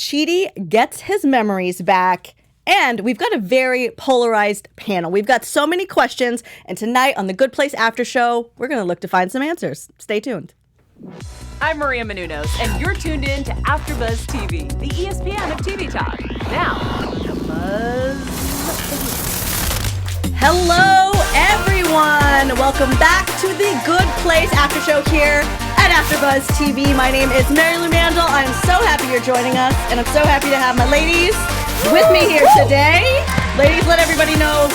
Chidi gets his memories back, and we've got a very polarized panel. We've got so many questions, and tonight on the Good Place After Show, we're going to look to find some answers. Stay tuned. I'm Maria Menounos, and you're tuned in to AfterBuzz TV, the ESPN of TV talk. Now, AfterBuzz. Hello, everyone. Welcome back to the Good Place After Show here at AfterBuzz TV. My name is Marielou Mandl. I'm so happy you're joining us, and I'm so happy to have my ladies with me here today. Ladies, let everybody know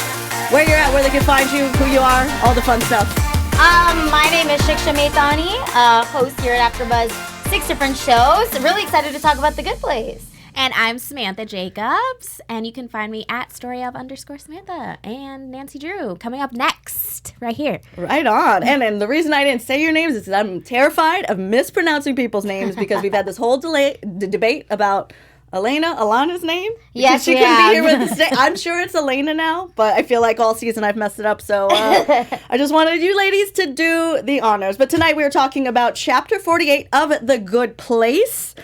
where you're at, where they can find you, who you are, all the fun stuff. My name is Shiksha Mehtani, host here at AfterBuzz, 6 different shows. Really excited to talk about The Good Place. And I'm Samantha Jacobs, and you can find me at storyof_Samantha and Nancy Drew coming up next, right here. Right on. And the reason I didn't say your names is I'm terrified of mispronouncing people's names because we've had this whole debate about Alana's name. Yes, she couldn't be here with us today. I'm sure it's Elena now, but I feel like all season I've messed it up. So I just wanted you ladies to do the honors. But tonight we are talking about Chapter 48 of The Good Place,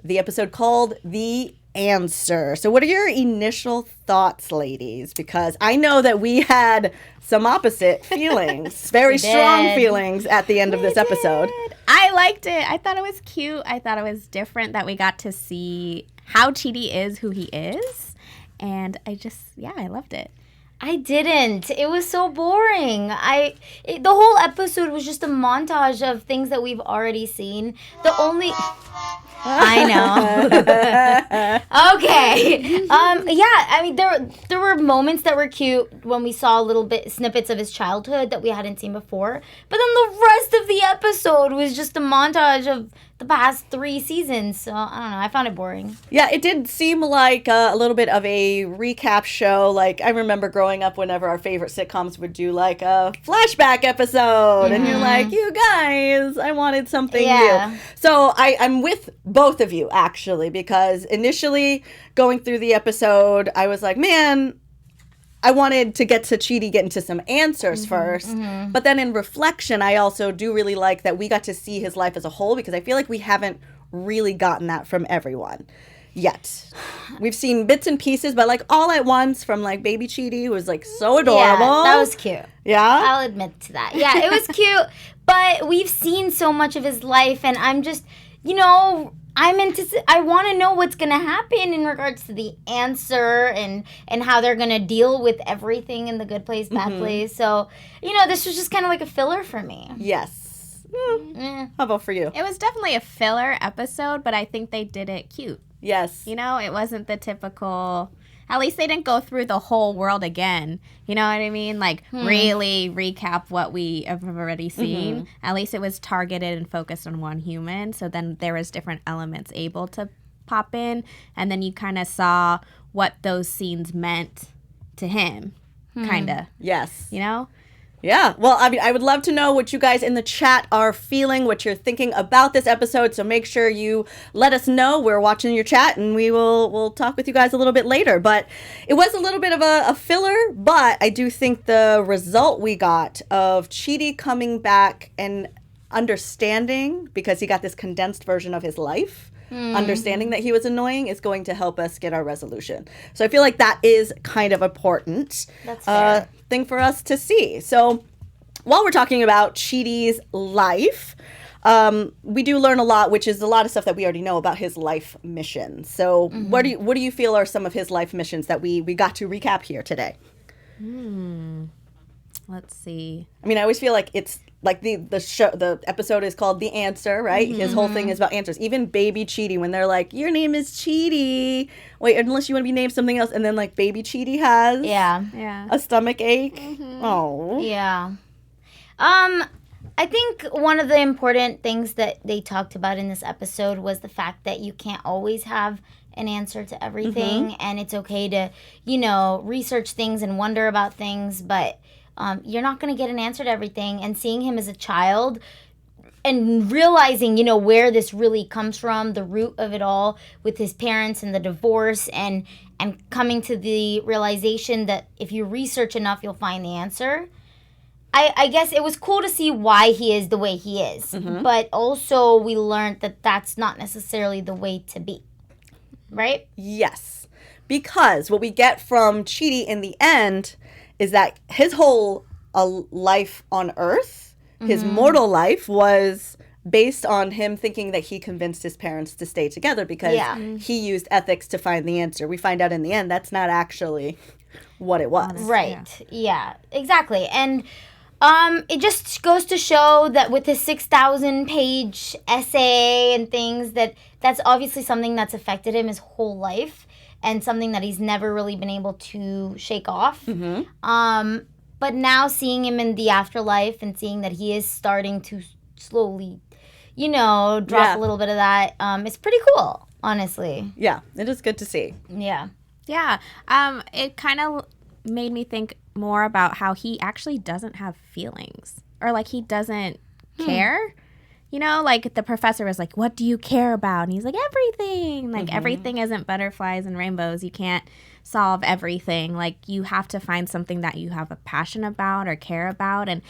the episode called The Answer. So what are your initial thoughts, ladies? Because I know that we had some opposite feelings, very strong feelings at the end of this episode. I liked it. I thought it was cute. I thought it was different that we got to see how Chidi is who he is. And I loved it. I didn't. It was so boring. The whole episode was just a montage of things that we've already seen. I know. Okay. I mean, there were moments that were cute when we saw snippets of his childhood that we hadn't seen before. But then the rest of the episode was just a montage of the past 3 seasons. So, I don't know. I found it boring. Yeah, it did seem like a little bit of a recap show. Like, I remember growing up whenever our favorite sitcoms would do, like, a flashback episode. Mm-hmm. And you're like, you guys, I wanted something new. So, I'm with both of you, actually, because initially going through the episode, I was like, man, I wanted to get to Chidi getting to some answers first. Mm-hmm. But then in reflection, I also do really like that we got to see his life as a whole, because I feel like we haven't really gotten that from everyone yet. We've seen bits and pieces, but like all at once from like baby Chidi, who was like so adorable. Yeah, that was cute. Yeah? I'll admit to that. Yeah, it was cute, but we've seen so much of his life, and I'm just, I want to know what's going to happen in regards to the answer and how they're going to deal with everything in The Good Place, Bad Place. So, this was just kind of like a filler for me. Yes. How about for you? It was definitely a filler episode, but I think they did it cute. Yes. It wasn't the typical... At least they didn't go through the whole world again. You know what I mean? Like, really recap what we have already seen. Mm-hmm. At least it was targeted and focused on one human. So then there was different elements able to pop in. And then you kind of saw what those scenes meant to him, kind of. Yes. Yeah. Well, I mean, I would love to know what you guys in the chat are feeling, what you're thinking about this episode. So make sure you let us know. We're watching your chat, and we'll talk with you guys a little bit later. But it was a little bit of a filler, but I do think the result we got of Chidi coming back and understanding, because he got this condensed version of his life, understanding that he was annoying, is going to help us get our resolution. So I feel like that is kind of important. That's fair. Thing for us to see. So while we're talking about Chidi's life, we do learn a lot, which is a lot of stuff that we already know about his life mission. So what do you feel are some of his life missions that we got to recap here today? Let's see. I mean, I always feel like it's like the episode is called The Answer, right? Mm-hmm. His whole thing is about answers. Even baby Chidi, when they're like, your name is Chidi. Wait, unless you want to be named something else. And then like baby Chidi has a stomach ache. Mm-hmm. Oh. Yeah. I think one of the important things that they talked about in this episode was the fact that you can't always have an answer to everything. And it's okay to, research things and wonder about things, but you're not going to get an answer to everything. And seeing him as a child and realizing, where this really comes from, the root of it all with his parents and the divorce, and coming to the realization that if you research enough, you'll find the answer. I guess it was cool to see why he is the way he is. Mm-hmm. But also we learned that that's not necessarily the way to be. right? Yes. Because what we get from Chidi in the end is that his whole life on Earth, his mortal life, was based on him thinking that he convinced his parents to stay together because he used ethics to find the answer. We find out in the end that's not actually what it was. Right. Yeah, exactly. And it just goes to show that with his 6,000-page essay and things, that's obviously something that's affected him his whole life and something that he's never really been able to shake off. But now seeing him in the afterlife and seeing that he is starting to slowly, drop a little bit of that, it's pretty cool, honestly. Yeah, it is good to see. Yeah. Yeah. It kind of made me think more about how he actually doesn't have feelings or like he doesn't care. Like the professor was like, what do you care about? And he's like, everything. Like everything isn't butterflies and rainbows. You can't solve everything. Like you have to find something that you have a passion about or care about. And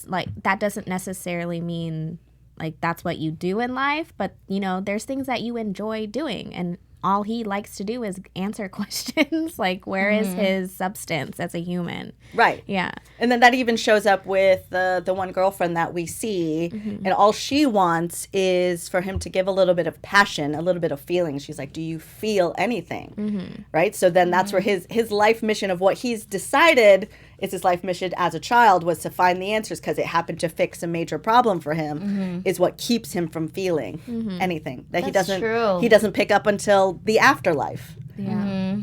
like that doesn't necessarily mean like that's what you do in life. But, there's things that you enjoy doing. And all he likes to do is answer questions. Like, where is his substance as a human? Right. Yeah. And then that even shows up with the one girlfriend that we see. And all she wants is for him to give a little bit of passion, a little bit of feeling. She's like, do you feel anything? Right? So then that's where his life mission of what he's decided is his life mission as a child was to find the answers because it happened to fix a major problem for him is what keeps him from feeling anything that he doesn't pick up until the afterlife. Yeah.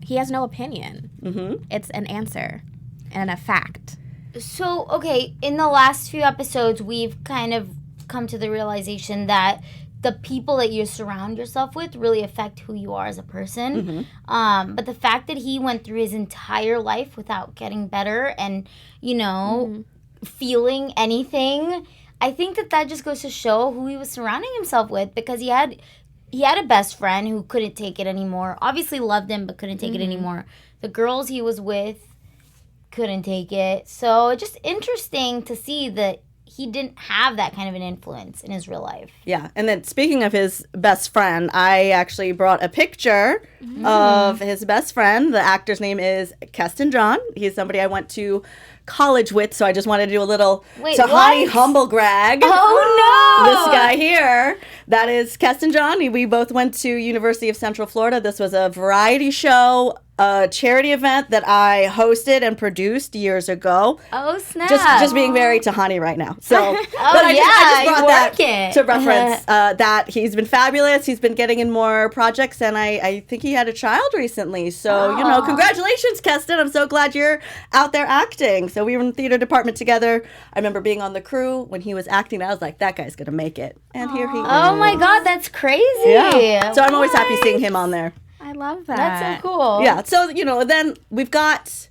He has no opinion. It's an answer and a fact. So, okay, in the last few episodes, we've kind of come to the realization that the people that you surround yourself with really affect who you are as a person. But the fact that he went through his entire life without getting better and, feeling anything, I think that just goes to show who he was surrounding himself with because he had a best friend who couldn't take it anymore. Obviously loved him, but couldn't take it anymore. The girls he was with couldn't take it. So it's just interesting to see that he didn't have that kind of an influence in his real life. Yeah. And then speaking of his best friend, I actually brought a picture of his best friend. The actor's name is Keston John. He's somebody I went to college with, so I just wanted to do a little Tahani humble brag. Oh, no! This guy here, that is Keston John. We both went to University of Central Florida. This was a variety show, a charity event that I hosted and produced years ago. Oh, snap. Just being very Tahani right now. So, but I just brought that to reference that he's been fabulous. He's been getting in more projects, and I think he had a child recently. So, congratulations, Keston. I'm so glad you're out there acting. So we were in the theater department together. I remember being on the crew when he was acting. I was like, that guy's going to make it. And here he is. Oh, my God. That's crazy. Yeah. So I'm always happy seeing him on there. I love that. That's so cool. Yeah. So, then we've got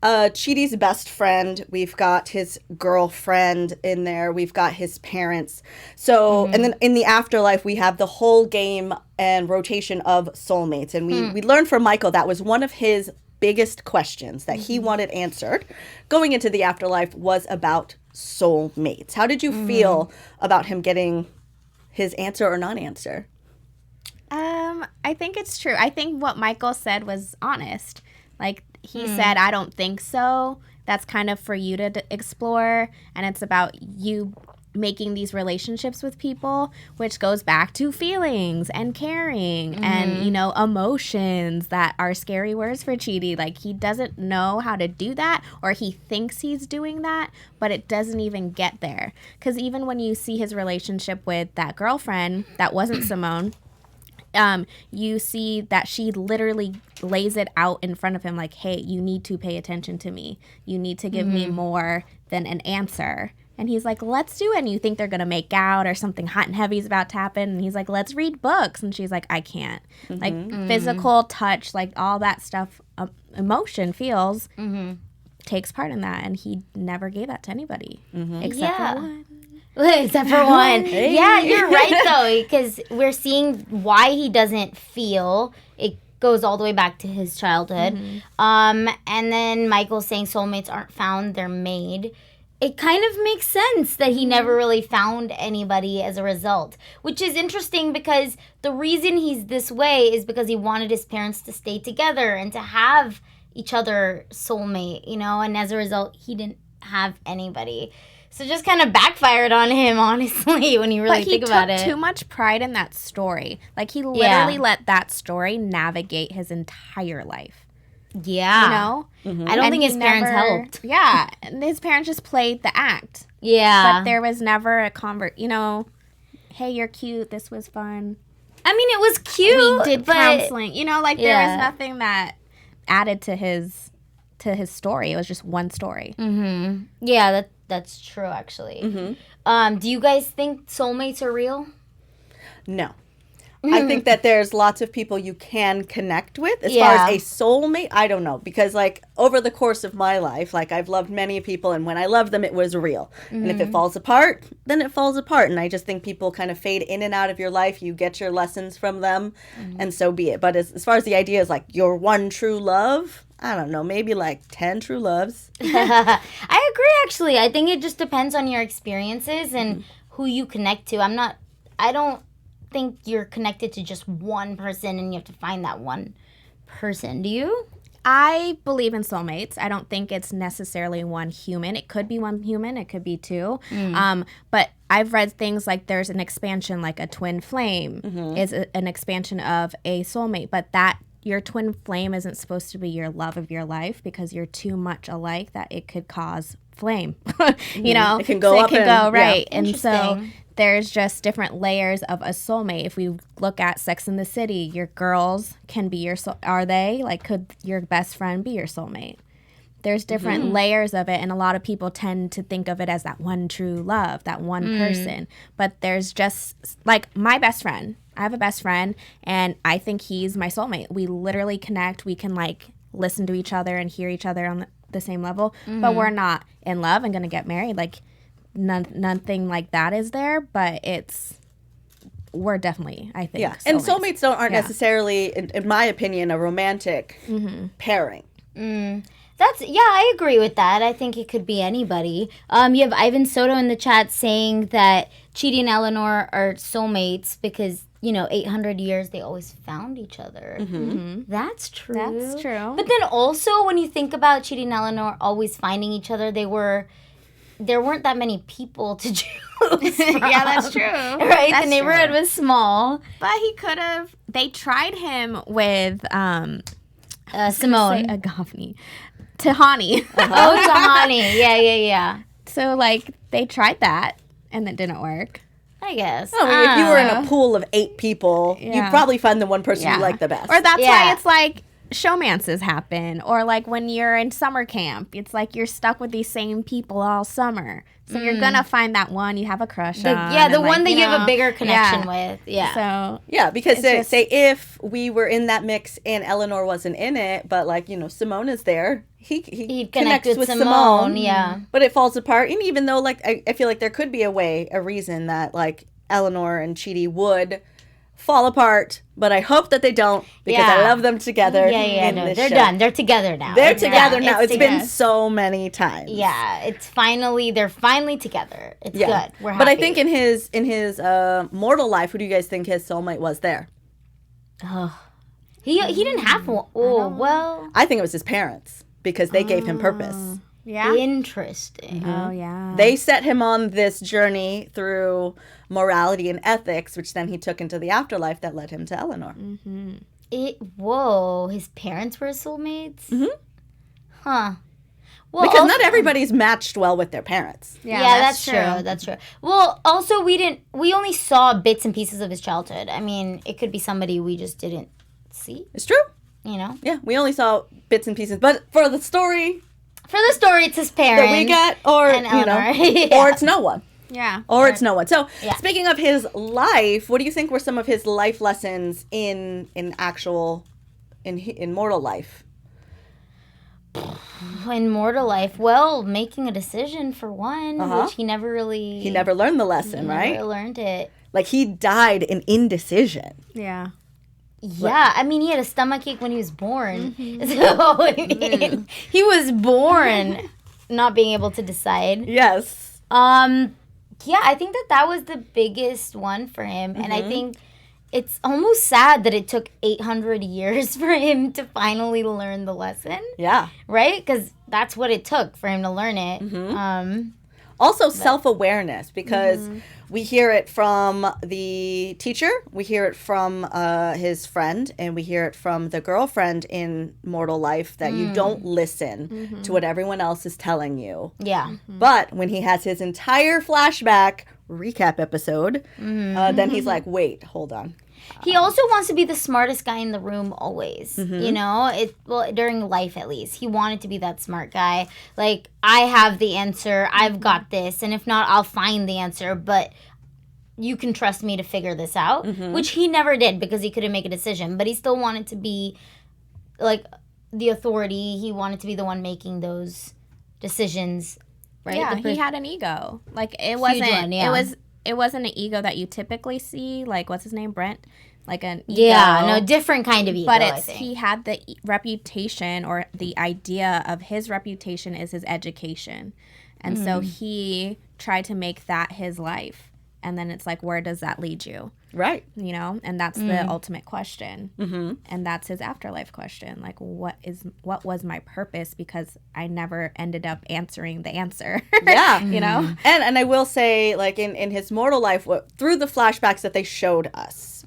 Chidi's best friend. We've got his girlfriend in there. We've got his parents. So, and then in the afterlife, we have the whole game and rotation of soulmates. And we learned from Michael that was one of his biggest questions that he wanted answered going into the afterlife was about soulmates. How did you feel about him getting his answer or non-answer? I think it's true. I think what Michael said was honest. Like, he said, I don't think so. That's kind of for you to explore. And it's about you making these relationships with people, which goes back to feelings and caring and, emotions that are scary words for Chidi. Like, he doesn't know how to do that, or he thinks he's doing that, but it doesn't even get there. Because even when you see his relationship with that girlfriend that wasn't Simone, you see that she literally lays it out in front of him like, hey, you need to pay attention to me. You need to give me more than an answer. And he's like, let's do it. And you think they're going to make out or something hot and heavy is about to happen. And he's like, let's read books. And she's like, I can't. Like, physical touch, like all that stuff, emotion, feels, takes part in that. And he never gave that to anybody except for one. Except for one. Yeah, you're right, though, because we're seeing why he doesn't feel. It goes all the way back to his childhood. And then Michael's saying soulmates aren't found, they're made. it kind of makes sense that he never really found anybody as a result, which is interesting because the reason he's this way is because he wanted his parents to stay together and to have each other soulmate, you know, and as a result, he didn't have anybody. So it just kind of backfired on him, honestly, when you really think about it. But he took too much pride in that story. Like, he literally let that story navigate his entire life. Yeah. You know? Mm-hmm. I don't think his parents helped. Yeah. And his parents just played the act. Yeah. But there was never a you know, hey, you're cute. This was fun. I mean, it was cute. We did counseling. You know, like, there was nothing that added to his story. It was just one story. Mm-hmm. Yeah, that's true, actually. Mm-hmm. Do you guys think soulmates are real? No. I think that there's lots of people you can connect with. As far as a soulmate, I don't know. Because, like, over the course of my life, like, I've loved many people, and when I loved them, it was real. Mm-hmm. And if it falls apart, then it falls apart. And I just think people kind of fade in and out of your life. You get your lessons from them, and so be it. But as far as the idea is, like, your one true love, I don't know, maybe, like, 10 true loves. I agree, actually. I think it just depends on your experiences and who you connect to. I don't think you're connected to just one person and you have to find that one person. Do you? I believe in soulmates. I don't think it's necessarily one human. It could be one human. It could be two. But I've read things like there's an expansion, like a twin flame is an expansion of a soulmate. But that your twin flame isn't supposed to be your love of your life because you're too much alike that it could cause flame. You know? It can go up and go, right. Yeah. And so there's just different layers of a soulmate. If we look at Sex and the City, your girls can be your are they? Like, could your best friend be your soulmate? There's different layers of it, and a lot of people tend to think of it as that one true love, that one person. But there's just, like, my best friend. I have a best friend, and I think he's my soulmate. We literally connect. We can, like, listen to each other and hear each other on the same level. But we're not in love and going to get married. Like, nothing like that is there, but we're definitely, I think, soulmates. And soulmates aren't necessarily, in my opinion, a romantic pairing. I agree with that. I think it could be anybody. You have Ivan Soto in the chat saying that Chidi and Eleanor are soulmates because, 800 years they always found each other. That's true. That's true. But then also when you think about Chidi and Eleanor always finding each other, there weren't that many people to choose from. Yeah, that's true. Right? That's the neighborhood true. was small. But he could have. They tried him with Simone. Agavni. Tahani. Oh, Tahani. Yeah. So, like, they tried that, and it didn't work. I guess. I mean, if you were in a pool of 8 people, you'd probably find the one person you like the best. Or that's why it's like showmances happen. Or like when you're in summer camp, it's like you're stuck with these same people all summer. So you're going to find that one you have a crush on. Yeah, the one that you have a bigger connection with. Yeah. So, yeah, because say if we were in that mix and Eleanor wasn't in it, but like, Simone is there, he connect connects with with Simone. Yeah. But it falls apart. And even though, like, I feel like there could be a reason that, like, Eleanor and Chidi would fall apart, but I hope that they don't because I love them together. They're done. They're together now. They're together now. It's been so many times. Yeah, they're finally together. It's good. We're happy. But I think in his mortal life, who do you guys think his soulmate was there? Oh, he didn't have one. Oh, well, I think it was his parents because they gave him purpose. Yeah. Interesting. Oh, yeah. They set him on this journey through morality and ethics, which then he took into the afterlife that led him to Eleanor. His parents were soulmates? Huh. Well, because not everybody's matched well with their parents. Yeah, that's true. That's true. Well, also we only saw bits and pieces of his childhood. I mean, it could be somebody we just didn't see. It's true. Yeah, we only saw bits and pieces. But for the story... it's his parents. That we got, or, or it's no one. Yeah. Or it's no one. So, speaking of his life, what do you think were some of his life lessons in mortal life? In mortal life, well, making a decision for one, which he never really... He never learned the lesson, right? Never learned it. Like, he died in indecision. Yeah. Yeah, I mean, he had a stomachache when he was born. So, I mean, he was born not being able to decide. Yes. Yeah, I think that was the biggest one for him. And I think it's almost sad that it took 800 years for him to finally learn the lesson. Yeah. Right? Because that's what it took for him to learn it. Also, self-awareness, because we hear it from the teacher, we hear it from his friend, and we hear it from the girlfriend in Mortal Life that you don't listen to what everyone else is telling you. Yeah. But when he has his entire flashback recap episode, then he's like, wait, hold on. He also wants to be the smartest guy in the room always. You know, during life at least, he wanted to be that smart guy. Like, I have the answer. I've got this, and if not, I'll find the answer. But you can trust me to figure this out, which he never did because he couldn't make a decision. But he still wanted to be like the authority. He wanted to be the one making those decisions. Right? Yeah, he had an ego. Like, it wasn't. One, yeah. It wasn't an ego that you typically see. Like, what's his name, Brent? Like an ego. Yeah, no, different kind of ego. But he had the reputation, or the idea of his reputation is his education, and so he tried to make that his life. And then it's like, where does that lead you? Right. You know, and that's the ultimate question. And that's his afterlife question. Like, what was my purpose? Because I never ended up answering the answer. Yeah. You know? And I will say, like, in his mortal life, through the flashbacks that they showed us,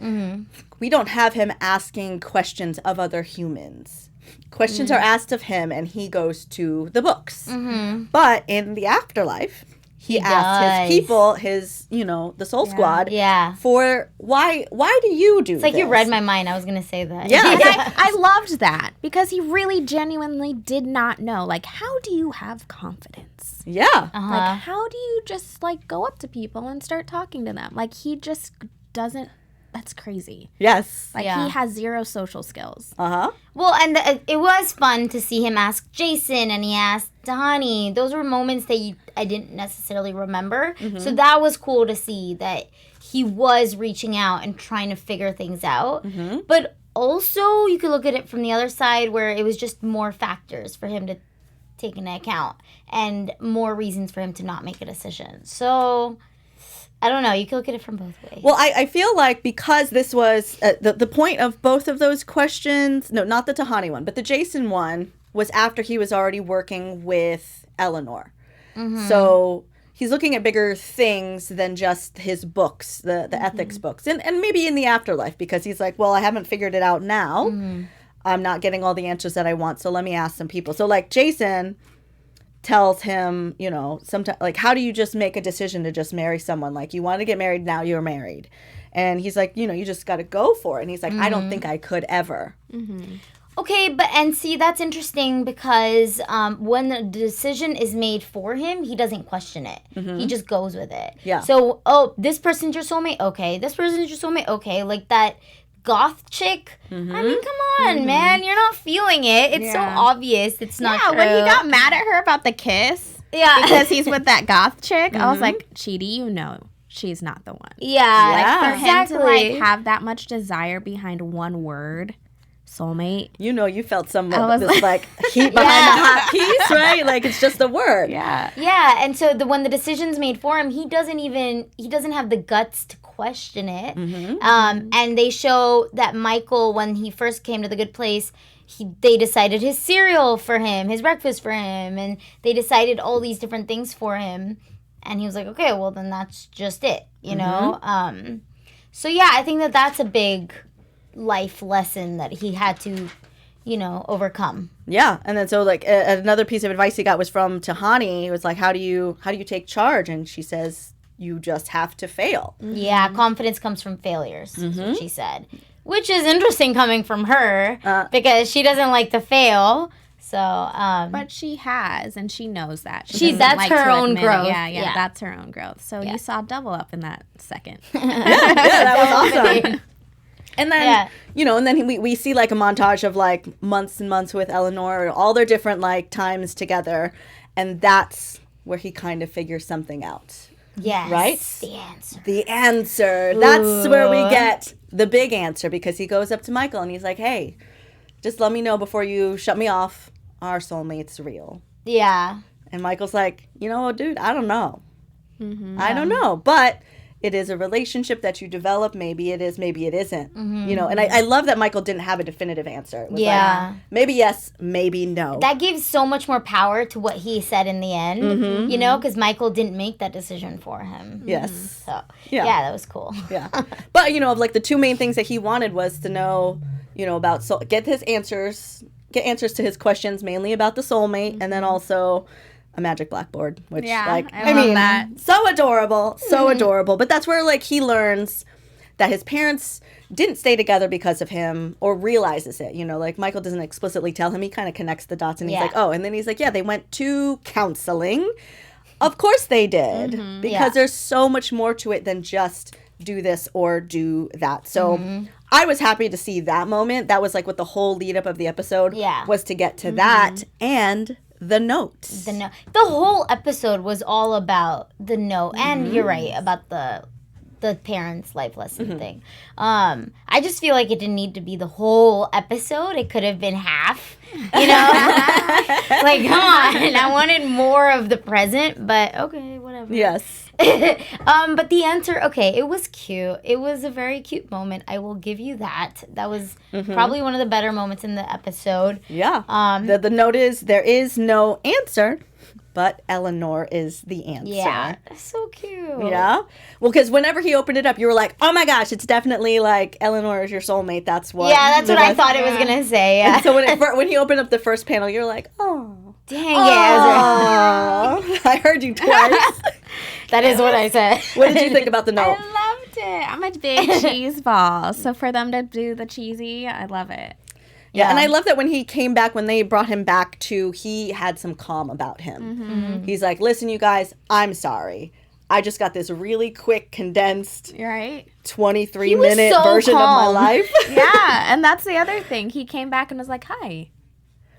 we don't have him asking questions of other humans. Questions are asked of him, and he goes to the books. But in the afterlife, he asked his people, the Soul Squad, for why do you do this? It's like you read my mind. I was going to say that. Yeah. And I loved that because he really genuinely did not know. Like, how do you have confidence? Yeah. Like, how do you just, like, go up to people and start talking to them? Like, he just doesn't. That's crazy. Yes. Like, he has zero social skills. Well, and it was fun to see him ask Jason, and he asked Tahani. Those were moments that I didn't necessarily remember. So that was cool to see that he was reaching out and trying to figure things out. But also, you could look at it from the other side where it was just more factors for him to take into account and more reasons for him to not make a decision. So I don't know. You can look at it from both ways. Well, I feel like because this was the point of both of those questions, no, not the Tahani one, but the Jason one was after he was already working with Eleanor. So he's looking at bigger things than just his books, the ethics books, and maybe in the afterlife, because he's like, well, I haven't figured it out now. I'm not getting all the answers that I want, so let me ask some people. So, like, Jason tells him, sometimes, like, how do you just make a decision to just marry someone? Like, you want to get married, now you're married. And he's like, you just got to go for it. And he's like, I don't think I could ever. Okay, and see, that's interesting because when the decision is made for him, he doesn't question it. He just goes with it. Yeah. So, this person's your soulmate? Okay. This person's your soulmate? Okay. Like that goth chick? I mean, come on, man. You're not feeling it. It's so obvious it's not true. When he got mad at her about the kiss because he's with that goth chick, I was like, Chidi, she's not the one. Yeah. Like, for exactly. him to, like, have that much desire behind one word, soulmate. You felt some of this, like, heat behind the hot keys, right? Like, it's just a word. Yeah. Yeah, and so when the decision's made for him, he doesn't have the guts to question it. And they show that Michael, when he first came to the good place, they decided his cereal for him, his breakfast for him, and they decided all these different things for him. And he was like, okay, well, then that's just it, you know? So, yeah, I think that's a big life lesson that he had to, overcome. Yeah, and then so, like, another piece of advice he got was from Tahani. He was like, how do you take charge? And she says, you just have to fail. Yeah, confidence comes from failures, is what she said. Which is interesting coming from her, because she doesn't like to fail. So, but she has, and she knows that. That's her own growth. Yeah, that's her own growth. So you saw double up in that second. That was awesome. And then, and then we see, like, a montage of, like, months and months with Eleanor, all their different, like, times together. And that's where he kind of figures something out. Yes. Right? The answer. The answer. That's where we get the big answer, because he goes up to Michael and he's like, hey, just let me know before you shut me off. Our soulmate's real. Yeah. And Michael's like, you know, dude, I don't know. I don't know. But it is a relationship that you develop. Maybe it is, maybe it isn't. You know, and I love that Michael didn't have a definitive answer. It was like, maybe yes, maybe no. That gives so much more power to what he said in the end, you know, because Michael didn't make that decision for him. Yes. So, yeah, that was cool. Yeah. But, you know, like the two main things that he wanted was to know, you know, about, get answers to his questions, mainly about the soulmate, and then also a magic blackboard, which I mean, that. So adorable. But that's where like he learns that his parents didn't stay together because of him, or realizes it. You know, like Michael doesn't explicitly tell him. He kind of connects the dots, and he's like, oh, and then he's like, yeah, they went to counseling. Of course they did, because there's so much more to it than just do this or do that. So I was happy to see that moment. That was like what the whole lead up of the episode was, to get to that and the notes. The whole episode was all about the note, and you're right about the parents' life lesson thing. I just feel like it didn't need to be the whole episode. It could have been half, you know? Like, come on. I wanted more of the present, but okay, whatever. Yes. But the answer, okay, it was cute. It was a very cute moment. I will give you that. That was probably one of the better moments in the episode. Yeah. The note is, there is no answer, but Eleanor is the answer. Yeah. So cute. Yeah. Well, because whenever he opened it up, you were like, oh my gosh, it's definitely like Eleanor is your soulmate. That's what. Yeah, that's what I thought it was going to say. Yeah. And so when he opened up the first panel, you're like, oh. Dang, yeah. I heard you twice. That is what I said. What did you think about the note? I loved it. I'm a big cheese ball. So for them to do the cheesy, I love it. Yeah, and I love that when he came back, when they brought him back to, he had some calm about him. He's like, listen, you guys, I'm sorry. I just got this really quick, condensed, 23-minute version of my life. Yeah, and that's the other thing. He came back and was like, hi.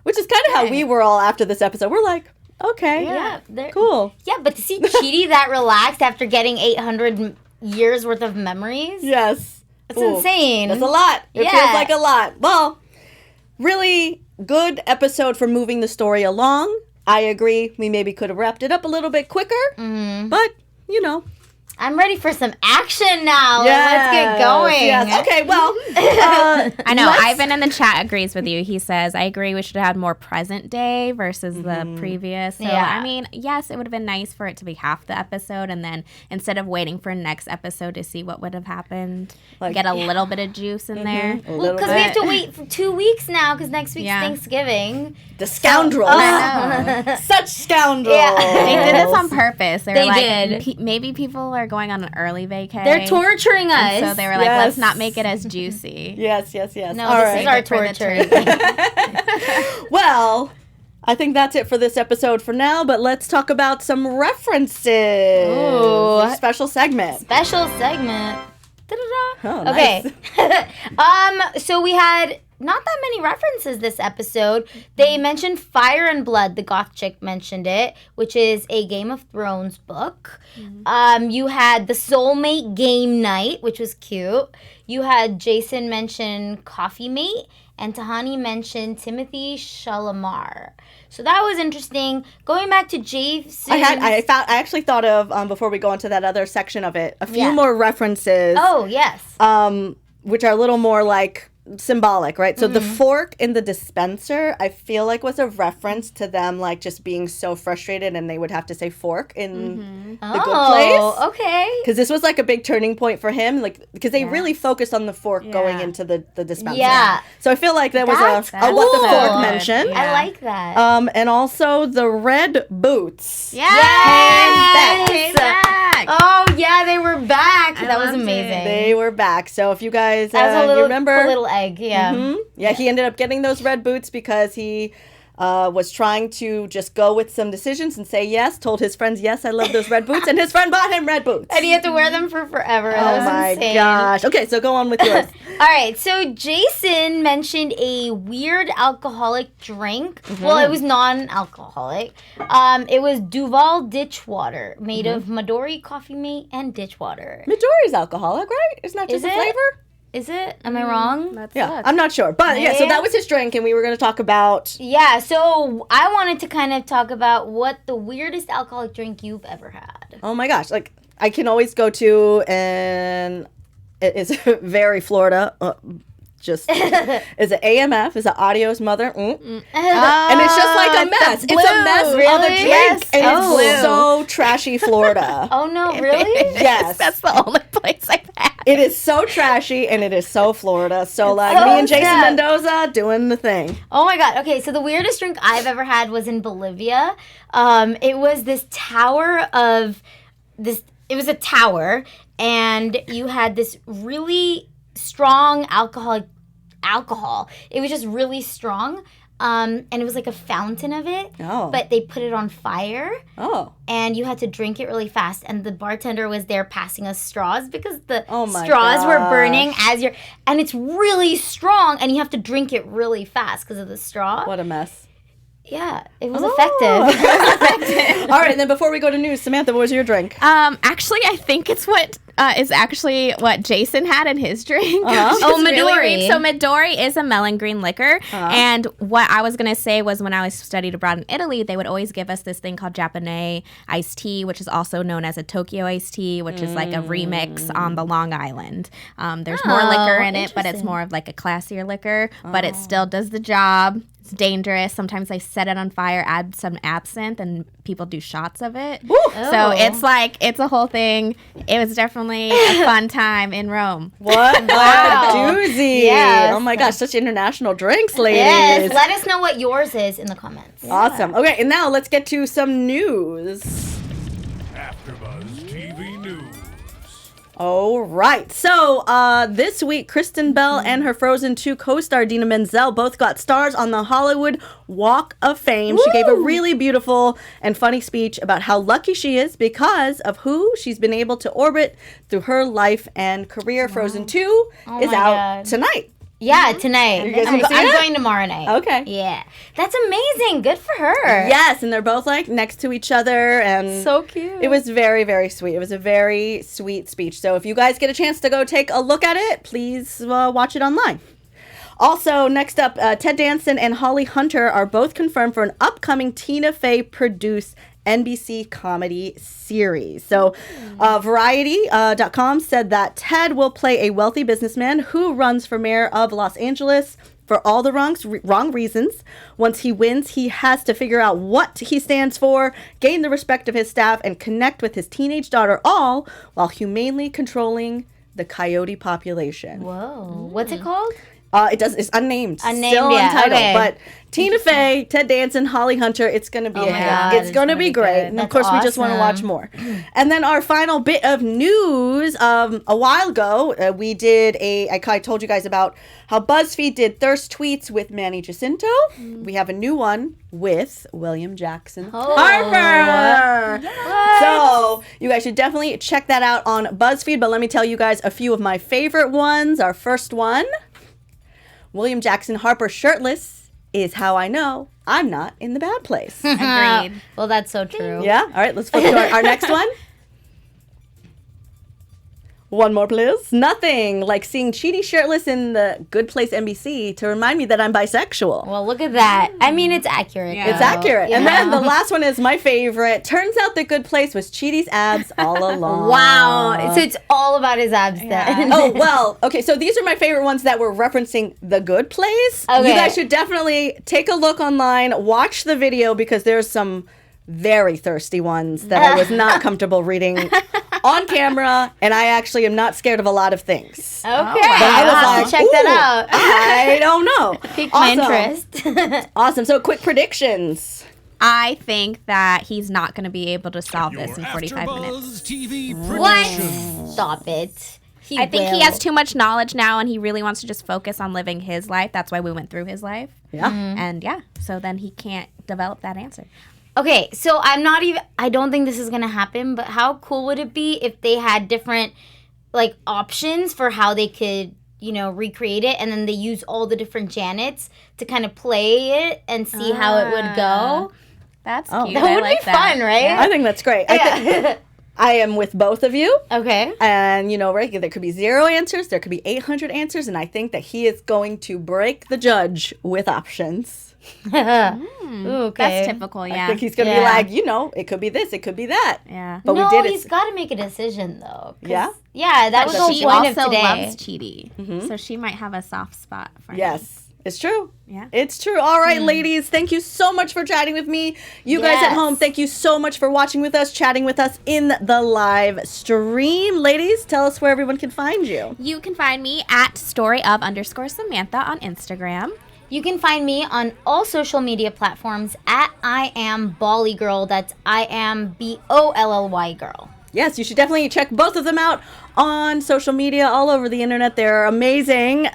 Which is kind of how we were all after this episode. We're like, okay, cool. Yeah, but to see Chidi that relaxed after getting 800 years worth of memories. Yes. That's insane. That's a lot. It feels like a lot. Well, really good episode for moving the story along. I agree. We maybe could have wrapped it up a little bit quicker. But, you know. I'm ready for some action now. Let's get going. Yes. Okay, well. I know. Ivan in the chat agrees with you. He says, I agree we should have had more present day versus the previous. So, I mean, yes, it would have been nice for it to be half the episode. And then instead of waiting for next episode to see what would have happened, get a little bit of juice in there. Well, because we have to wait for 2 weeks now because next week's Thanksgiving. The scoundrels. I know. Such scoundrels. Yeah. They did this on purpose. They were did. Maybe people are going on an early vacay. They're torturing us. And so they were like, let's not make it as juicy. Yes. No, this is our torture. Well, I think that's it for this episode for now, but let's talk about some references. Ooh. Special segment. Oh, okay. So we had not that many references this episode. They mentioned Fire and Blood. The goth chick mentioned it, which is a Game of Thrones book. You had the Soulmate Game Night, which was cute. You had Jason mention Coffee Mate, and Tahani mentioned Timothy Chalamet. So that was interesting. Going back to Jason, I actually thought of before we go into that other section of it, a few more references. Oh yes. Which are a little more like symbolic, right? So the fork in the dispenser, I feel like was a reference to them like just being so frustrated, and they would have to say fork in the good place. Okay. Because this was like a big turning point for him, like because they really focused on the fork going into the dispenser. Yeah. So I feel like there was a what the fork mentioned. I like that. And also the red boots. Yes. Back. Oh yeah, they were back. That was amazing. They were back. So if you guys you remember, a little egg. Yeah. Yeah, he ended up getting those red boots because he was trying to just go with some decisions and say yes, told his friends, yes, I love those red boots, and his friend bought him red boots. And he had to wear them for forever. Oh my gosh. Okay, so go on with yours. All right, so Jason mentioned a weird alcoholic drink. Well, it was non-alcoholic. It was Duval ditch water made of Midori, Coffee Mate, and ditch water. Midori's alcoholic, right? It's not just a flavor? Is it? Am I wrong? That Yeah, sucks. I'm not sure. But yeah, so that was his drink, and we were going to talk about... Yeah, so I wanted to kind of talk about what the weirdest alcoholic drink you've ever had. Oh my gosh, like I can always go to, and it is very Florida. Just is it AMF? Is it Adios Mother? And it's just like a mess. It's a mess of a Really? drink, Yes. and Oh. it's so trashy Florida. Oh no, really? Yes, That's the only place I've had. it is so trashy, and it is so Florida. So like so me and Jason sad. Mendoza doing the thing. Oh my god. Okay, so the weirdest drink I've ever had was in Bolivia. It was this tower of this. It was a tower, and you had this really strong alcohol. It was just really strong. And it was like a fountain of it. Oh. But they put it on fire. Oh. And you had to drink it really fast. And the bartender was there passing us straws because the Oh my straws were gosh. burning as you're. And it's really strong, and you have to drink it really fast because of the straw. What a mess. Yeah, it was Oh. effective. All right, and then before we go to news, Samantha, what was your drink? Actually, I think it's what is actually what Jason had in his drink. Uh-huh. Which Oh, is really Midori. weird. So Midori is a melon green liquor. And what I was going to say was when I was studied abroad in Italy, they would always give us this thing called Japanese iced tea, which is also known as a Tokyo iced tea, which is like a remix on the Long Island. There's more liquor in it, but it's interesting. more of like a classier liquor, but it still does the job. It's dangerous. Sometimes I set it on fire, add some absinthe, and people do shots of it. So Oh. it's a whole thing. It was definitely a fun time in Rome. What Wow. a doozy. Yes. Oh my gosh, such international drinks, ladies. Yes, let us know what yours is in the comments. Awesome. Okay, and now let's get to some news. AfterBuzz TV News. All right. So this week, Kristen Bell and her Frozen 2 co-star Dina Menzel both got stars on the Hollywood Walk of Fame. She gave a really beautiful and funny speech about how lucky she is because of who she's been able to orbit through her life and career. Frozen 2 is my out God. tonight. Yeah, tonight. You guys gonna see I'm it? going tomorrow night. Okay. Yeah. That's amazing. Good for her. Yes, and they're both like next to each other, and So cute. it was very, very sweet. It was a very sweet speech. So if you guys get a chance to go take a look at it, please watch it online. Also, next up, Ted Danson and Holly Hunter are both confirmed for an upcoming Tina Fey produced NBC comedy series. So, Variety.com said that Ted will play a wealthy businessman who runs for mayor of Los Angeles for all the wrong reasons. Once he wins, he has to figure out what he stands for, gain the respect of his staff, and connect with his teenage daughter, all while humanely controlling the coyote population. Whoa. What's it called? It's unnamed. Unnamed, Still yeah, untitled. okay. But Tina Fey, Ted Danson, Holly Hunter, it's going to be Oh a my hit. God, It's it's going to gonna be be great. good. And of That's course, we just want to watch awesome. more. And then our final bit of news, a while ago, we did I told you guys about how BuzzFeed did Thirst Tweets with Manny Jacinto. We have a new one with William Jackson Oh. Harper. So you guys should definitely check that out on BuzzFeed. But let me tell you guys a few of my favorite ones. Our first one, William Jackson Harper shirtless is how I know I'm not in the bad place. Agreed. Well, that's so true. Yeah? All right, let's flip to our next one. One more, please. Nothing like seeing Chidi shirtless in the Good Place NBC to remind me that I'm bisexual. Well, look at that. I mean, it's accurate. Yeah. though. It's accurate. You And then know? the last one is my favorite. Turns out the Good Place was Chidi's abs all along. Wow. So it's all about his abs then. Oh, well, okay, so these are my favorite ones that were referencing The Good Place. Okay. You guys should definitely take a look online, watch the video, because there's some very thirsty ones that I was not comfortable reading on camera, and I actually am not scared of a lot of things. Okay. But I was I'll have like, to check that out. I don't know. Piqued my Awesome. interest. Awesome. So quick predictions. I think that he's not going to be able to solve Your this in 45 minutes. AfterBuzz TV What? predictions. Stop it. I think he will. has too much knowledge now and he really wants to just focus on living his life. That's why we went through his life. Yeah. And yeah, so then he can't develop that answer. Okay, so I don't think this is going to happen, but how cool would it be if they had different, like, options for how they could, recreate it, and then they use all the different Janets to kind of play it and see how it would go? That's Oh. cute. That I would like be fun, right? I think that's great. I am with both of you. Okay. And, right, there could be 0 answers, there could be 800 answers, and I think that he is going to break the judge with options. Ooh, okay. That's typical, I yeah. think he's going to be like, it could be this, it could be that. Yeah. But no, we did it. he's got to make a decision, though. 'Cause- Yeah? Yeah, that was the She whole point of also today. loves Chidi. So she might have a soft spot for him. Yes. It's true. Yeah. It's true. All right, ladies, thank you so much for chatting with me. You guys at Yes. home, thank you so much for watching with us, chatting with us in the live stream. Ladies, tell us where everyone can find you. You can find me at _Samantha on Instagram. You can find me on all social media platforms at I am Bolly Girl. That's I am BOLLY Girl. Yes, you should definitely check both of them out on social media all over the internet. They're amazing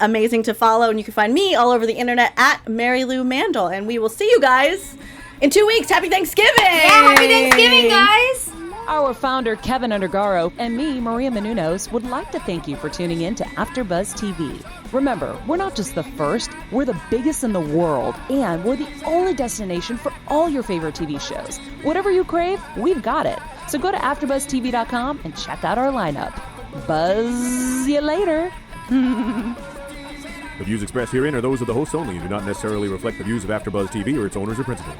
to follow. And you can find me all over the internet at Marielou Mandl. And we will see you guys in 2 weeks. Happy Thanksgiving! Yeah, happy Thanksgiving, guys! Our founder, Kevin Undergaro, and me, Maria Menounos, would like to thank you for tuning in to AfterBuzz TV. Remember, we're not just the first, we're the biggest in the world, and we're the only destination for all your favorite TV shows. Whatever you crave, we've got it. So go to AfterBuzzTV.com and check out our lineup. Buzz you later. The views expressed herein are those of the hosts only and do not necessarily reflect the views of AfterBuzz TV or its owners or principals.